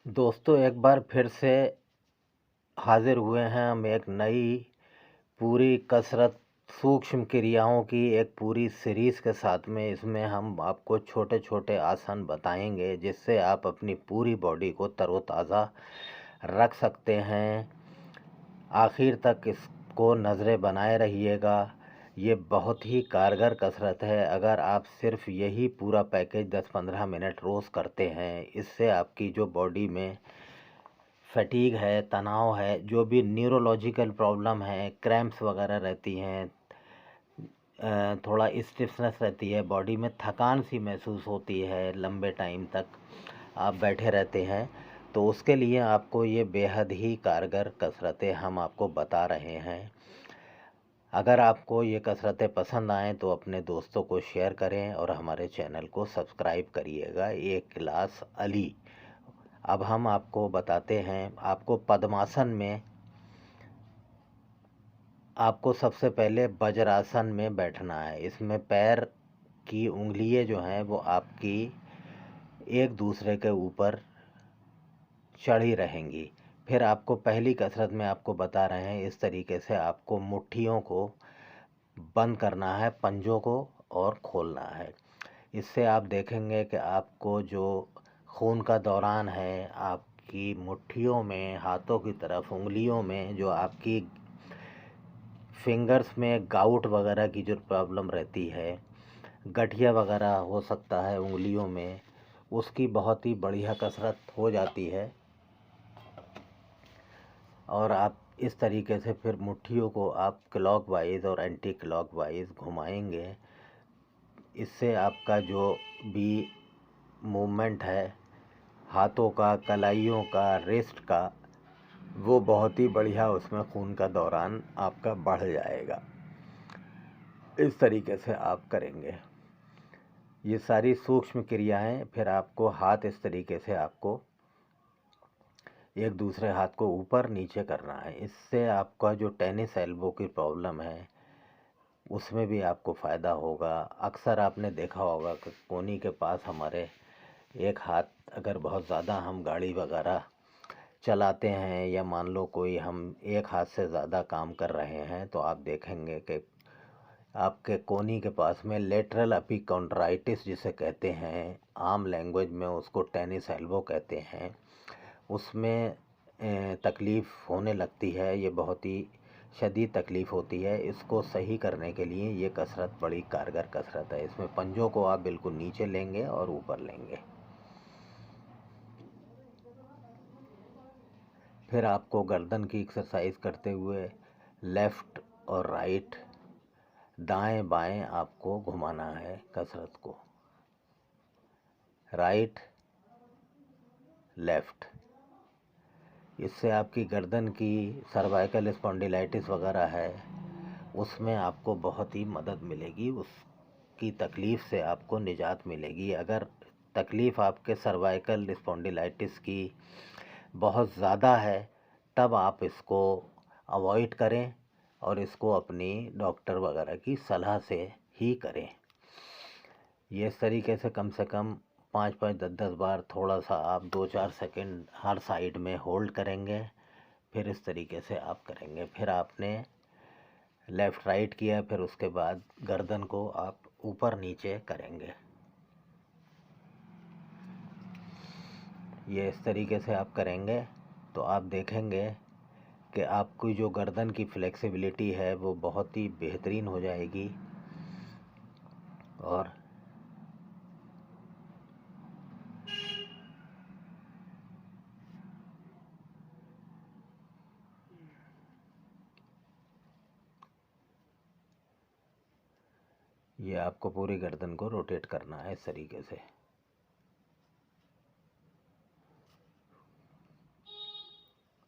दोस्तों, एक बार फिर से हाजिर हुए हैं हम एक नई पूरी कसरत सूक्ष्म क्रियाओं की एक पूरी सीरीज़ के साथ में। इसमें हम आपको छोटे छोटे आसन बताएंगे जिससे आप अपनी पूरी बॉडी को तरोताज़ा रख सकते हैं। आखिर तक इसको नज़रें बनाए रहिएगा। ये बहुत ही कारगर कसरत है। अगर आप सिर्फ यही पूरा पैकेज 10-15 मिनट रोज़ करते हैं, इससे आपकी जो बॉडी में फटीग है, तनाव है, जो भी न्यूरोलॉजिकल प्रॉब्लम है, क्रैम्प्स वगैरह रहती हैं, थोड़ा स्टिफनेस रहती है, बॉडी में थकान सी महसूस होती है, लंबे टाइम तक आप बैठे रहते हैं, तो उसके लिए आपको ये बेहद ही कारगर कसरतें हम आपको बता रहे हैं। अगर आपको ये कसरतें पसंद आएँ तो अपने दोस्तों को शेयर करें और हमारे चैनल को सब्सक्राइब करिएगा। एक क्लास अली। अब हम आपको बताते हैं। आपको पद्मासन में आपको सबसे पहले वज्रासन में बैठना है। इसमें पैर की उंगलियां जो हैं वो आपकी एक दूसरे के ऊपर चढ़ी रहेंगी। फिर आपको पहली कसरत में आपको बता रहे हैं, इस तरीके से आपको मुट्ठियों को बंद करना है, पंजों को, और खोलना है। इससे आप देखेंगे कि आपको जो खून का दौरान है, आपकी मुट्ठियों में, हाथों की तरफ, उंगलियों में, जो आपकी फिंगर्स में गाउट वगैरह की जो प्रॉब्लम रहती है, गठिया वगैरह हो सकता है उंगलियों में, उसकी बहुत ही बढ़िया कसरत हो जाती है। और आप इस तरीके से फिर मुट्ठियों को आप क्लॉकवाइज और एंटी क्लॉकवाइज घुमाएंगे। इससे आपका जो भी मूवमेंट है हाथों का, कलाइयों का, रिस्ट का, वो बहुत ही बढ़िया, उसमें खून का दौरान आपका बढ़ जाएगा। इस तरीके से आप करेंगे ये सारी सूक्ष्म क्रियाएं। फिर आपको हाथ इस तरीके से आपको एक दूसरे हाथ को ऊपर नीचे करना है। इससे आपका जो टेनिस एल्बो की प्रॉब्लम है उसमें भी आपको फ़ायदा होगा। अक्सर आपने देखा होगा कि कोहनी के पास हमारे एक हाथ, अगर बहुत ज़्यादा हम गाड़ी वगैरह चलाते हैं या मान लो कोई हम एक हाथ से ज़्यादा काम कर रहे हैं, तो आप देखेंगे कि आपके कोहनी के पास में लेटरल एपिकॉन्ड्राइटिस जिसे कहते हैं, आम लैंग्वेज में उसको टेनिस एल्बो कहते हैं, उसमें तकलीफ़ होने लगती है। ये बहुत ही शदीद तकलीफ़ होती है। इसको सही करने के लिए ये कसरत बड़ी कारगर कसरत है। इसमें पंजों को आप बिल्कुल नीचे लेंगे और ऊपर लेंगे। फिर आपको गर्दन की एक्सरसाइज करते हुए लेफ़्ट और राइट, दाएं बाएं आपको घुमाना है कसरत को। Right, left. इससे आपकी गर्दन की सर्वाइकल स्पॉन्डिलाइटिस वगैरह है, उसमें आपको बहुत ही मदद मिलेगी। उसकी तकलीफ़ से आपको निजात मिलेगी। अगर तकलीफ़ आपके सर्वाइकल स्पॉन्डिलाइटिस की बहुत ज़्यादा है, तब आप इसको अवॉइड करें और इसको अपनी डॉक्टर वगैरह की सलाह से ही करें। ये इस तरीके से कम 5-5, 10-10 बार थोड़ा सा आप 2-4 सेकंड हर साइड में होल्ड करेंगे। फिर इस तरीके से आप करेंगे। फिर आपने लेफ़्ट राइट किया, फिर उसके बाद गर्दन को आप ऊपर नीचे करेंगे। ये इस तरीके से आप करेंगे तो आप देखेंगे कि आपकी जो गर्दन की फ्लेक्सिबिलिटी है वो बहुत ही बेहतरीन हो जाएगी। और ये आपको पूरी गर्दन को रोटेट करना है इस तरीके से।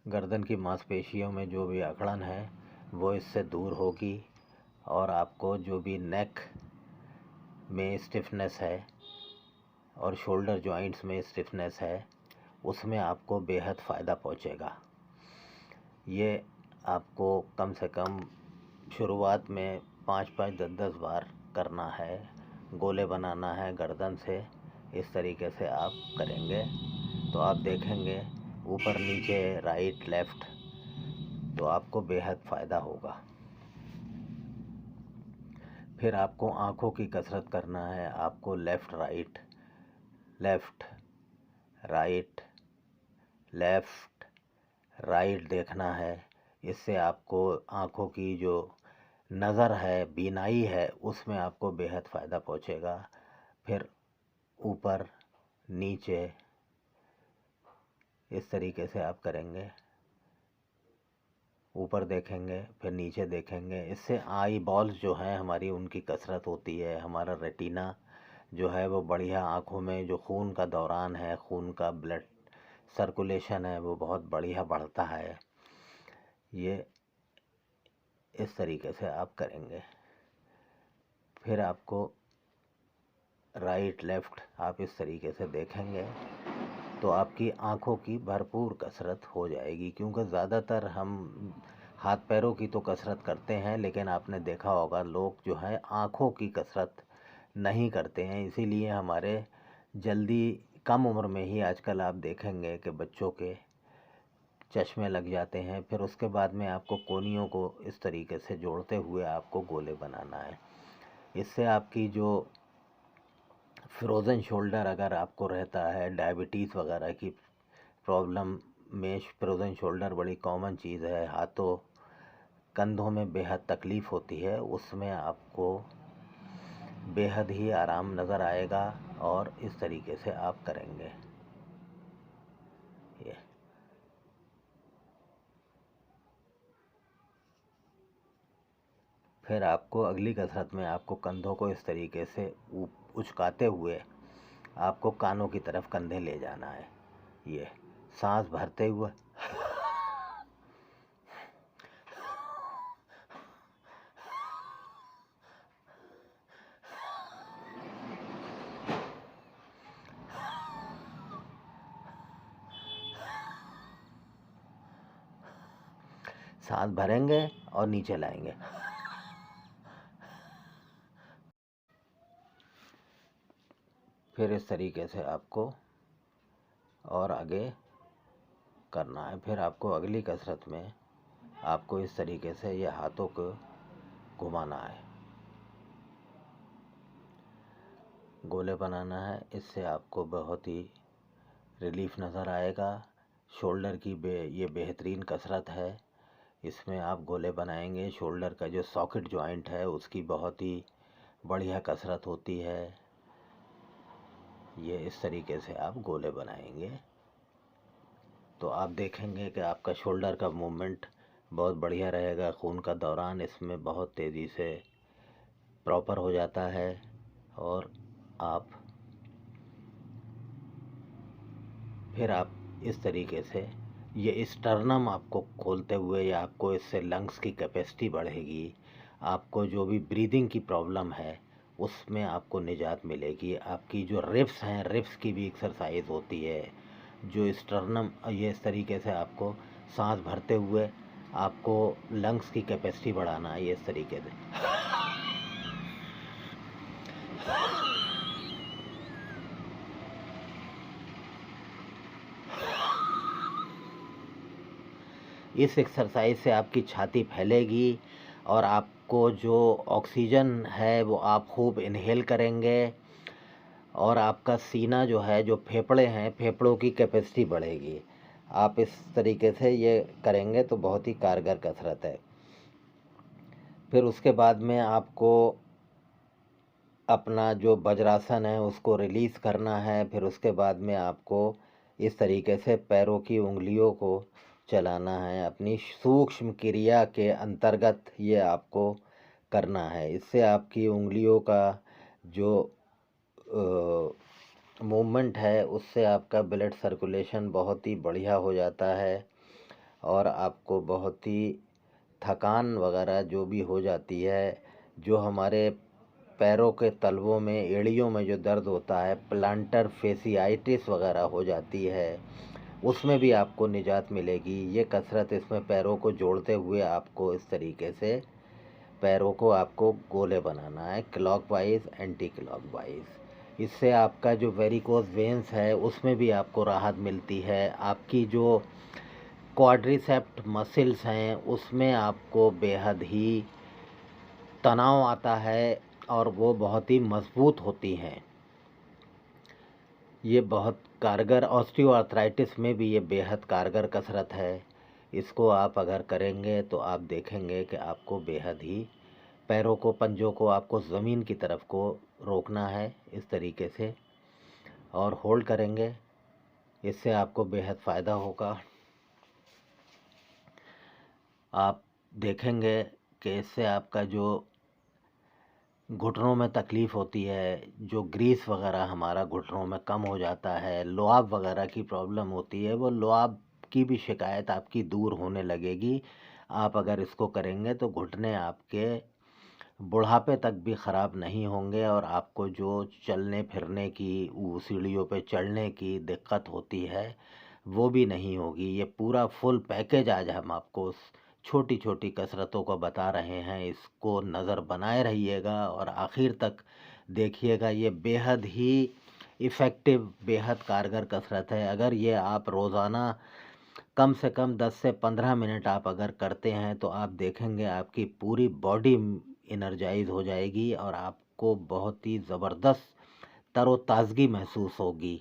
गर्दन की मांसपेशियों में जो भी अकड़न है वो इससे दूर होगी, और आपको जो भी नेक में स्टिफनेस है और शोल्डर जॉइंट्स में स्टिफनेस है, उसमें आपको बेहद फ़ायदा पहुंचेगा। ये आपको कम से कम शुरुआत में 5-5, 10-10 बार करना है। गोले बनाना है गर्दन से। इस तरीके से आप करेंगे तो तो आप देखेंगे ऊपर नीचे राइट लेफ़्ट, तो आपको बेहद फ़ायदा होगा। फिर आपको आँखों की कसरत करना है। आपको left right, left right, left right देखना है। इससे आपको आँखों की जो नज़र है, बीनाई है, उसमें आपको बेहद फ़ायदा पहुँचेगा। फिर ऊपर नीचे इस तरीके से आप करेंगे। ऊपर देखेंगे, फिर नीचे देखेंगे। इससे आई बॉल्स जो हैं हमारी, उनकी कसरत होती है। हमारा रेटिना जो है वो बढ़िया, आँखों में जो खून का दौरान है, खून का ब्लड सर्कुलेशन है, वो बहुत बढ़िया बढ़ता है। ये इस तरीके से आप करेंगे। फिर आपको राइट लेफ़्ट आप इस तरीके से देखेंगे तो आपकी आँखों की भरपूर कसरत हो जाएगी। क्योंकि ज़्यादातर हम हाथ पैरों की तो कसरत करते हैं, लेकिन आपने देखा होगा लोग जो है आँखों की कसरत नहीं करते हैं। इसीलिए हमारे जल्दी कम उम्र में ही आजकल आप देखेंगे कि बच्चों के चश्मे लग जाते हैं। फिर उसके बाद में आपको कोनियों को इस तरीके से जोड़ते हुए आपको गोले बनाना है। इससे आपकी जो फ्रोज़न शोल्डर अगर आपको रहता है, डायबिटीज़ वगैरह की प्रॉब्लम में फ्रोज़न शोल्डर बड़ी कॉमन चीज़ है। हाथों कंधों में बेहद तकलीफ़ होती है, उसमें आपको बेहद ही आराम नज़र आएगा। और इस तरीके से आप करेंगे ये। फिर आपको अगली कसरत में आपको कंधों को इस तरीके से उचकाते हुए आपको कानों की तरफ कंधे ले जाना है। ये सांस भरते हुए सांस भरेंगे और नीचे लाएंगे। फिर इस तरीके से आपको और आगे करना है। फिर आपको अगली कसरत में आपको इस तरीके से ये हाथों को घुमाना है, गोले बनाना है। इससे आपको बहुत ही रिलीफ नज़र आएगा। शोल्डर की ये बेहतरीन कसरत है। इसमें आप गोले बनाएंगे, शोल्डर का जो सॉकेट जॉइंट है उसकी बहुत ही बढ़िया कसरत होती है। ये इस तरीके से आप गोले बनाएंगे तो आप देखेंगे कि आपका शोल्डर का मूवमेंट बहुत बढ़िया रहेगा। खून का दौरान इसमें बहुत तेज़ी से प्रॉपर हो जाता है। और आप फिर आप इस तरीके से ये स्टर्नम आपको खोलते हुए, या आपको इससे लंग्स की कैपेसिटी बढ़ेगी। आपको जो भी ब्रीदिंग की प्रॉब्लम है उसमें आपको निजात मिलेगी। आपकी जो रिब्स हैं, रिब्स की भी एक्सरसाइज होती है। जो स्टर्नम, ये इस तरीके से आपको सांस भरते हुए आपको लंग्स की कैपेसिटी बढ़ाना है। ये इस तरीके से इस एक्सरसाइज से आपकी छाती फैलेगी और आपको जो ऑक्सीजन है वो आप खूब इनहेल करेंगे। और आपका सीना जो है, जो फेफड़े हैं, फेफड़ों की कैपेसिटी बढ़ेगी। आप इस तरीके से ये करेंगे तो बहुत ही कारगर कसरत है। फिर उसके बाद में आपको अपना जो वज्रासन है उसको रिलीज़ करना है। फिर उसके बाद में आपको इस तरीके से पैरों की उंगलियों को चलाना है। अपनी सूक्ष्म क्रिया के अंतर्गत ये आपको करना है। इससे आपकी उंगलियों का जो मूवमेंट है उससे आपका ब्लड सर्कुलेशन बहुत ही बढ़िया हो जाता है। और आपको बहुत ही थकान वगैरह जो भी हो जाती है, जो हमारे पैरों के तलवों में, एड़ियों में जो दर्द होता है, प्लांटर फेसियाइटिस वगैरह हो जाती है, उसमें भी आपको निजात मिलेगी। ये कसरत, इसमें पैरों को जोड़ते हुए आपको इस तरीके से पैरों को आपको गोले बनाना है, क्लॉकवाइज एंटी क्लॉकवाइज। इससे आपका जो वेरिकोज वेन्स है उसमें भी आपको राहत मिलती है। आपकी जो क्वाड्रिसेप्स मसल्स हैं उसमें आपको बेहद ही तनाव आता है और वो बहुत ही मजबूत होती हैं। ये बहुत कारगर, ऑस्टियोआर्थराइटिस में भी ये बेहद कारगर कसरत है। इसको आप अगर करेंगे तो आप देखेंगे कि आपको बेहद ही पैरों को, पंजों को आपको ज़मीन की तरफ को रोकना है इस तरीके से और होल्ड करेंगे। इससे आपको बेहद फ़ायदा होगा। आप देखेंगे कि इससे आपका जो घुटनों में तकलीफ़ होती है, जो ग्रीस वगैरह हमारा घुटनों में कम हो जाता है, लुआब वगैरह की प्रॉब्लम होती है, वो लुआब की भी शिकायत आपकी दूर होने लगेगी। आप अगर इसको करेंगे तो घुटने आपके बुढ़ापे तक भी ख़राब नहीं होंगे और आपको जो चलने फिरने की, वो सीढ़ियों पे चढ़ने की दिक्कत होती है वो भी नहीं होगी। ये पूरा फुल पैकेज आज हम आपको छोटी छोटी कसरतों को बता रहे हैं। इसको नज़र बनाए रहिएगा और आखिर तक देखिएगा। ये बेहद ही इफ़ेक्टिव, बेहद कारगर कसरत है। अगर ये आप रोज़ाना कम से कम 10 से 15 मिनट आप अगर करते हैं तो आप देखेंगे आपकी पूरी बॉडी एनर्जाइज हो जाएगी और आपको बहुत ही ज़बरदस्त तरोताज़गी महसूस होगी।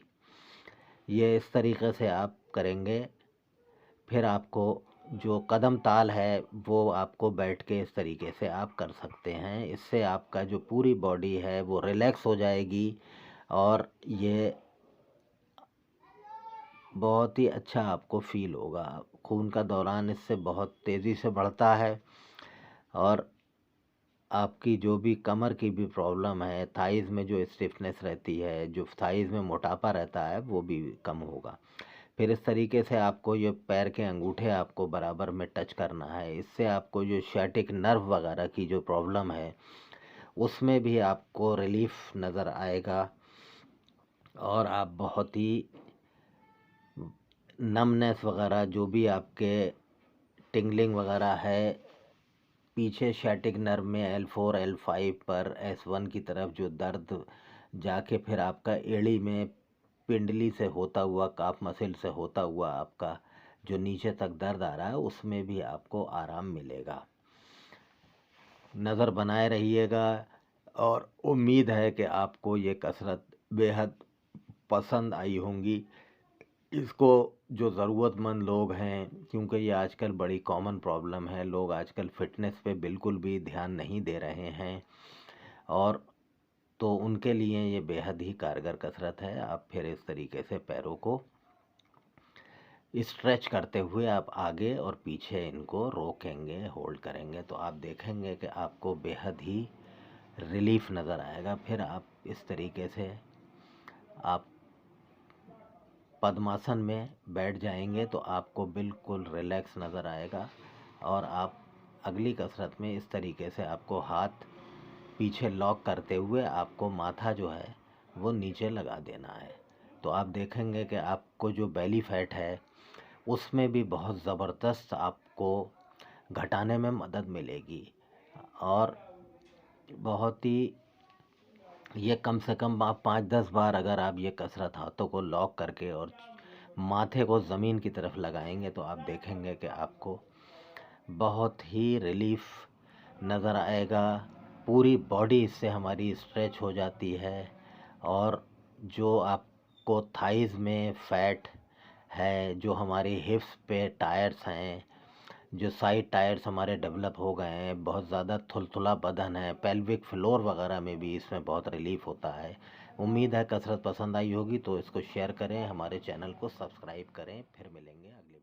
ये इस तरीक़े से आप करेंगे। फिर आपको जो कदम ताल है वो आपको बैठ के इस तरीके से आप कर सकते हैं। इससे आपका जो पूरी बॉडी है वो रिलैक्स हो जाएगी और ये बहुत ही अच्छा आपको फील होगा। खून का दौरान इससे बहुत तेज़ी से बढ़ता है और आपकी जो भी कमर की भी प्रॉब्लम है, थाइज़ में जो स्टिफनेस रहती है, जो थाइज़ में मोटापा रहता है, वो भी कम होगा। फिर इस तरीके से आपको ये पैर के अंगूठे आपको बराबर में टच करना है। इससे आपको जो सciatic नर्व वगैरह की जो प्रॉब्लम है उसमें भी आपको रिलीफ नज़र आएगा और आप बहुत ही नमनेस वगैरह जो भी आपके टिंगलिंग वगैरह है पीछे सciatic नर्व में L4 L5 पर S1 की तरफ जो दर्द जाके फिर आपका एड़ी में पिंडली से होता हुआ, काफ मसल से होता हुआ आपका जो नीचे तक दर्द आ रहा है उसमें भी आपको आराम मिलेगा। नज़र बनाए रहिएगा और उम्मीद है कि आपको ये कसरत बेहद पसंद आई होंगी। इसको जो ज़रूरतमंद लोग हैं, क्योंकि ये आजकल बड़ी कॉमन प्रॉब्लम है, लोग आजकल फ़िटनेस पे बिल्कुल भी ध्यान नहीं दे रहे हैं और तो उनके लिए ये बेहद ही कारगर कसरत है। आप फिर इस तरीके से पैरों को स्ट्रेच करते हुए आप आगे और पीछे इनको रोकेंगे, होल्ड करेंगे तो आप देखेंगे कि आपको बेहद ही रिलीफ नज़र आएगा। फिर आप इस तरीके से आप पद्मासन में बैठ जाएंगे तो आपको बिल्कुल रिलैक्स नज़र आएगा और आप अगली कसरत में इस तरीके से आपको हाथ पीछे लॉक करते हुए आपको माथा जो है वो नीचे लगा देना है। तो आप देखेंगे कि आपको जो बेली फैट है उसमें भी बहुत ज़बरदस्त आपको घटाने में मदद मिलेगी और बहुत ही ये कम से कम आप 5-10 बार अगर आप ये कसरत हाथों को लॉक करके और माथे को ज़मीन की तरफ लगाएंगे तो आप देखेंगे कि आपको बहुत ही रिलीफ नज़र आएगा। पूरी बॉडी इससे हमारी स्ट्रेच हो जाती है और जो आपको थाइज़ में फैट है, जो हमारी हिप्स पे टायर्स हैं, जो साइड टायर्स हमारे डेवलप हो गए हैं, बहुत ज़्यादा थुलथुला बदन है, पेल्विक फ्लोर वगैरह में भी इसमें बहुत रिलीफ होता है। उम्मीद है कसरत पसंद आई होगी तो इसको शेयर करें, हमारे चैनल को सब्सक्राइब करें। फिर मिलेंगे अगले